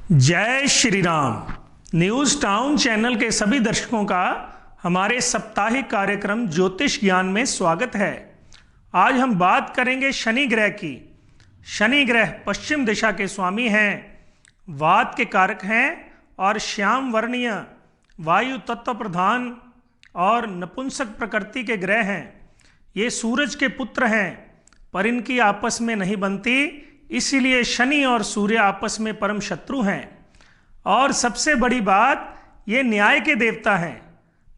जय Shri Ram. News town channel के सभी दर्शकों का हमारे साप्ताहिक कार्यक्रम ज्योतिष ज्ञान में स्वागत है। आज हम बात करेंगे शनि ग्रह की। शनि ग्रह पश्चिम दिशा के स्वामी हैं, वात के कारक हैं और श्याम वर्णीय वायु तत्व प्रधान और नपुंसक प्रकृति के ग्रह हैं। ये सूरज के पुत्र हैं पर इनकी आपस में नहीं बनती, इसीलिए शनि और सूर्य आपस में परम शत्रु हैं। और सबसे बड़ी बात, ये न्याय के देवता हैं।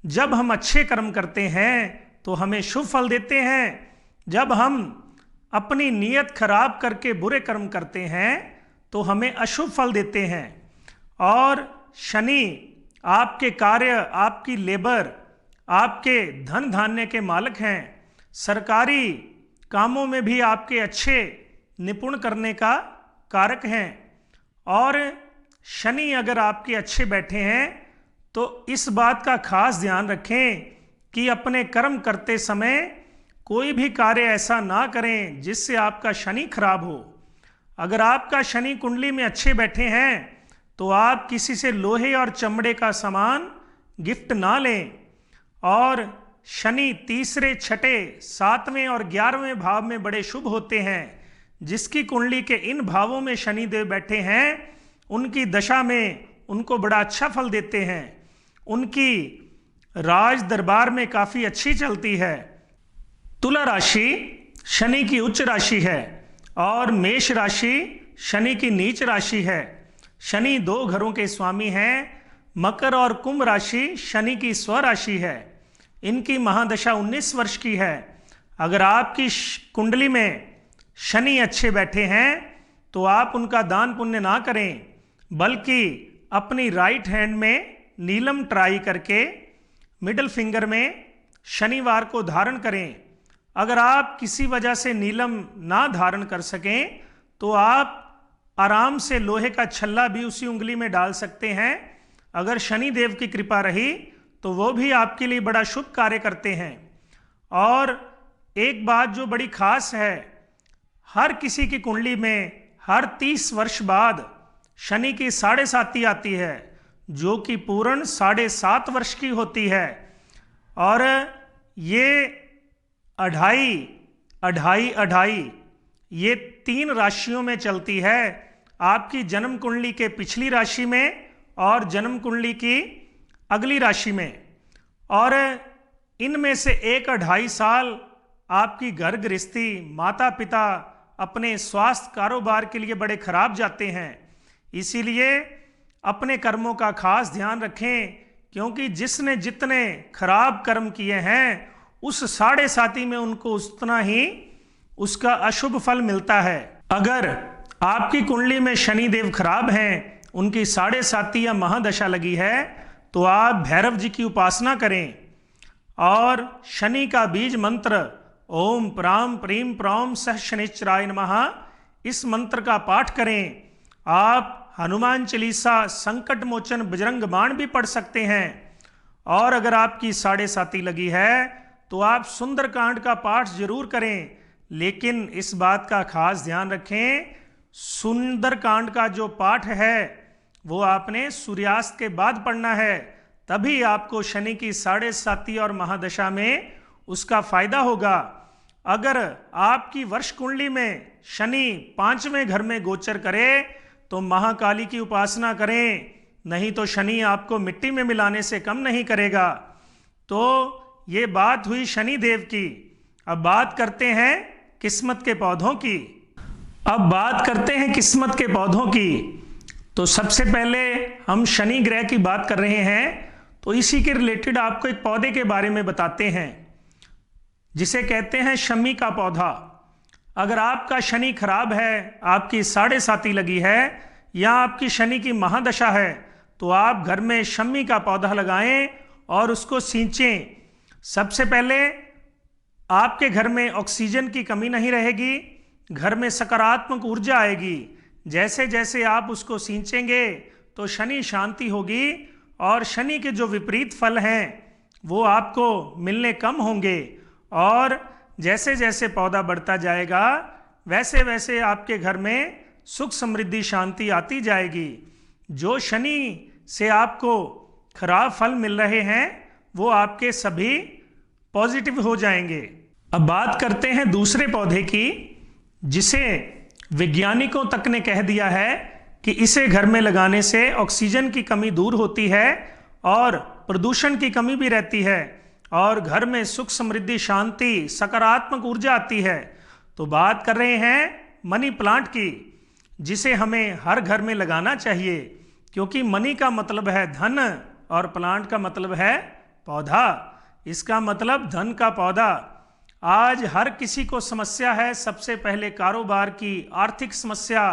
जब हम अच्छे कर्म करते हैं तो हमें शुभ फल देते हैं, जब हम अपनी नीयत खराब करके बुरे कर्म करते हैं तो हमें अशुभ फल देते हैं। और शनि आपके कार्य, आपकी लेबर, आपके धन धान्य के मालिक हैं। सरकारी कामों में भी आपके अच्छे निपुण करने का कारक हैं। और शनि अगर आपके अच्छे बैठे हैं तो इस बात का खास ध्यान रखें कि अपने कर्म करते समय कोई भी कार्य ऐसा ना करें जिससे आपका शनि खराब हो। अगर आपका शनि कुंडली में अच्छे बैठे हैं तो आप किसी से लोहे और चमड़े का सामान गिफ्ट ना लें। और शनि तीसरे, छठे, सातवें और 11वें भाव में बड़े शुभ होते हैं। जिसकी कुंडली के इन भावों में शनि देव बैठे हैं उनकी दशा में उनको बड़ा अच्छा फल देते हैं। उनकी राज दरबार में काफ़ी अच्छी चलती है। तुला राशि शनि की उच्च राशि है और मेष राशि शनि की नीच राशि है। शनि 2 घरों के स्वामी हैं। मकर और कुंभ राशि शनि की स्वराशि है। इनकी महादशा 19 वर्ष की है। अगर आपकी कुंडली में शनि अच्छे बैठे हैं तो आप उनका दान पुण्य ना करें, बल्कि अपनी राइट हैंड में नीलम ट्राई करके मिडिल फिंगर में शनिवार को धारण करें। अगर आप किसी वजह से नीलम ना धारण कर सकें तो आप आराम से लोहे का छल्ला भी उसी उंगली में डाल सकते हैं। अगर शनि देव की कृपा रही तो वो भी आपके लिए बड़ा शुभ कार्य करते हैं। और एक बात जो बड़ी खास है, हर किसी की कुंडली में हर 30 वर्ष बाद शनि की 7.5 आती है, जो कि पूर्ण 7.5 वर्ष की होती है। और ये 2.5 ये 3 राशियों में चलती है, आपकी जन्म कुंडली के पिछली राशि में और जन्म कुंडली की अगली राशि में। और इनमें से 1.5 साल आपकी घर गृहस्थी, माता पिता, अपने स्वास्थ्य, कारोबार के लिए बड़े खराब जाते हैं। इसीलिए अपने कर्मों का खास ध्यान रखें, क्योंकि जिसने जितने खराब कर्म किए हैं उस 7.5 में उनको उतना ही उसका अशुभ फल मिलता है। अगर आपकी कुंडली में शनि देव खराब हैं, उनकी 7.5 या महादशा लगी है, तो आप भैरव जी की उपासना करें और शनि का बीज मंत्र ओम प्राम प्रीम प्रौम सह शनिश्चराय नमः, इस मंत्र का पाठ करें। आप हनुमान चालीसा, संकट मोचन, बजरंग बाण भी पढ़ सकते हैं। और अगर आपकी 7.5 लगी है तो आप सुंदरकांड का पाठ जरूर करें, लेकिन इस बात का खास ध्यान रखें, सुंदरकांड का जो पाठ है वो आपने सूर्यास्त के बाद पढ़ना है, तभी आपको शनि की 7.5 और महादशा में उसका फायदा होगा। अगर आपकी वर्ष कुंडली में शनि 5वें घर में गोचर करे तो महाकाली की उपासना करें, नहीं तो शनि आपको मिट्टी में मिलाने से कम नहीं करेगा। तो ये बात हुई शनि देव की। अब बात करते हैं किस्मत के पौधों की। तो सबसे पहले हम शनि ग्रह की बात कर रहे हैं, तो इसी के रिलेटेड आपको एक पौधे के बारे में बताते हैं जिसे कहते हैं शमी का पौधा। अगर आपका शनि खराब है, आपकी 7.5 लगी है या आपकी शनि की महादशा है, तो आप घर में शमी का पौधा लगाएं और उसको सींचें। सबसे पहले आपके घर में ऑक्सीजन की कमी नहीं रहेगी, घर में सकारात्मक ऊर्जा आएगी। जैसे जैसे आप उसको सींचेंगे तो शनि शांति होगी और शनि के जो विपरीत फल हैं वो आपको मिलने कम होंगे। और जैसे जैसे पौधा बढ़ता जाएगा वैसे वैसे आपके घर में सुख समृद्धि शांति आती जाएगी। जो शनि से आपको खराब फल मिल रहे हैं वो आपके सभी पॉजिटिव हो जाएंगे। अब बात करते हैं दूसरे पौधे की, जिसे वैज्ञानिकों तक ने कह दिया है कि इसे घर में लगाने से ऑक्सीजन की कमी दूर होती है और प्रदूषण की कमी भी रहती है और घर में सुख समृद्धि शांति सकारात्मक ऊर्जा आती है। तो बात कर रहे हैं मनी प्लांट की, जिसे हमें हर घर में लगाना चाहिए, क्योंकि मनी का मतलब है धन और प्लांट का मतलब है पौधा। इसका मतलब धन का पौधा। आज हर किसी को समस्या है, सबसे पहले कारोबार की, आर्थिक समस्या,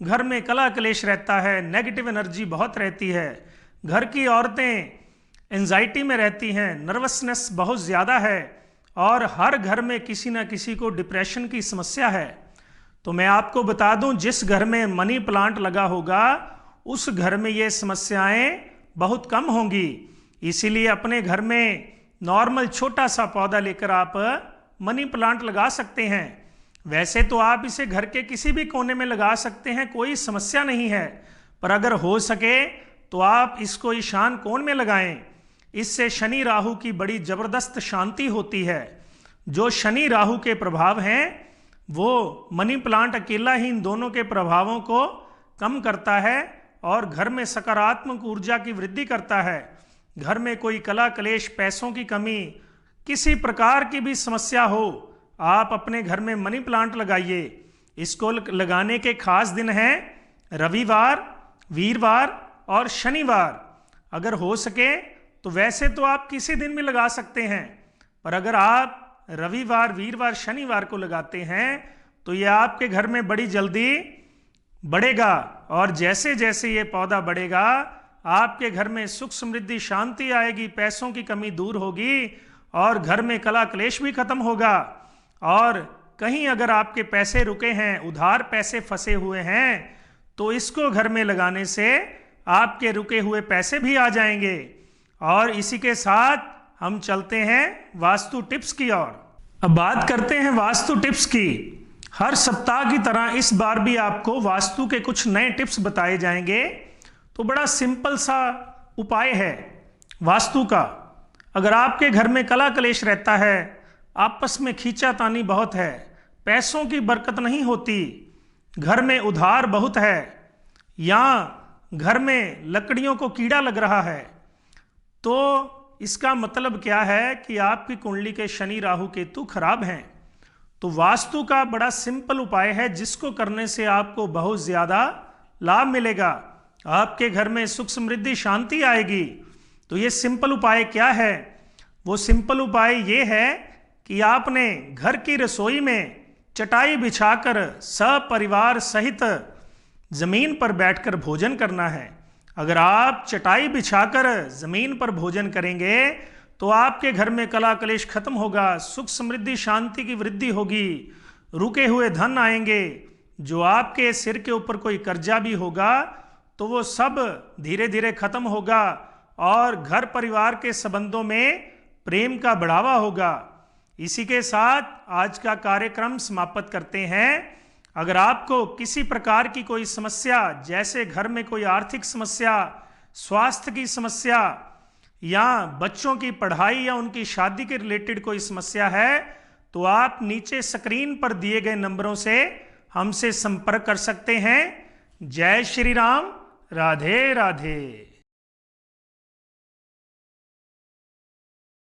घर में कला कलेश रहता है, नेगेटिव एनर्जी बहुत रहती है, घर की औरतें एंजाइटी में रहती हैं, नर्वसनेस बहुत ज़्यादा है और हर घर में किसी न किसी को डिप्रेशन की समस्या है। तो मैं आपको बता दूं, जिस घर में मनी प्लांट लगा होगा उस घर में ये समस्याएं बहुत कम होंगी। इसीलिए अपने घर में नॉर्मल छोटा सा पौधा लेकर आप मनी प्लांट लगा सकते हैं। वैसे तो आप इसे घर के किसी भी कोने में लगा सकते हैं, कोई समस्या नहीं है, पर अगर हो सके तो आप इसको ईशान कोण में लगाएं। इससे शनि राहु की बड़ी जबरदस्त शांति होती है। जो शनि राहु के प्रभाव हैं वो मनी प्लांट अकेला ही इन दोनों के प्रभावों को कम करता है और घर में सकारात्मक ऊर्जा की वृद्धि करता है। घर में कोई कला कलेश, पैसों की कमी, किसी प्रकार की भी समस्या हो, आप अपने घर में मनी प्लांट लगाइए। इसको लगाने के खास दिन हैं रविवार, वीरवार और शनिवार। अगर हो सके तो वैसे तो आप किसी दिन भी लगा सकते हैं, पर अगर आप रविवार, वीरवार, शनिवार को लगाते हैं तो ये आपके घर में बड़ी जल्दी बढ़ेगा और जैसे जैसे ये पौधा बढ़ेगा आपके घर में सुख समृद्धि शांति आएगी, पैसों की कमी दूर होगी और घर में कला क्लेश भी खत्म होगा। और कहीं अगर आपके पैसे रुके हैं, उधार पैसे फंसे हुए हैं, तो इसको घर में लगाने से आपके रुके हुए पैसे भी आ जाएंगे। और इसी के साथ हम चलते हैं वास्तु टिप्स की ओर। अब बात करते हैं वास्तु टिप्स की। हर सप्ताह की तरह इस बार भी आपको वास्तु के कुछ नए टिप्स बताए जाएंगे। तो बड़ा सिंपल सा उपाय है वास्तु का। अगर आपके घर में कला कलेश रहता है, आपस में खींचातानी बहुत है, पैसों की बरकत नहीं होती, घर में उधार बहुत है, या घर में लकड़ियों को कीड़ा लग रहा है, तो इसका मतलब क्या है कि आपकी कुंडली के शनि राहु केतु खराब हैं। तो वास्तु का बड़ा सिंपल उपाय है जिसको करने से आपको बहुत ज़्यादा लाभ मिलेगा, आपके घर में सुख समृद्धि शांति आएगी। तो ये सिंपल उपाय क्या है? वो सिंपल उपाय ये है कि आपने घर की रसोई में चटाई बिछाकर सपरिवार सहित जमीन पर बैठकर भोजन करना है। अगर आप चटाई बिछाकर जमीन पर भोजन करेंगे तो आपके घर में कला कलेश खत्म होगा, सुख समृद्धि शांति की वृद्धि होगी, रुके हुए धन आएंगे, जो आपके सिर के ऊपर कोई कर्जा भी होगा तो वो सब धीरे धीरे खत्म होगा और घर परिवार के संबंधों में प्रेम का बढ़ावा होगा। इसी के साथ आज का कार्यक्रम समाप्त करते हैं। अगर आपको किसी प्रकार की कोई समस्या, जैसे घर में कोई आर्थिक समस्या, स्वास्थ्य की समस्या या बच्चों की पढ़ाई या उनकी शादी के रिलेटेड कोई समस्या है, तो आप नीचे स्क्रीन पर दिए गए नंबरों से हमसे संपर्क कर सकते हैं। जय श्री राम, राधे राधे।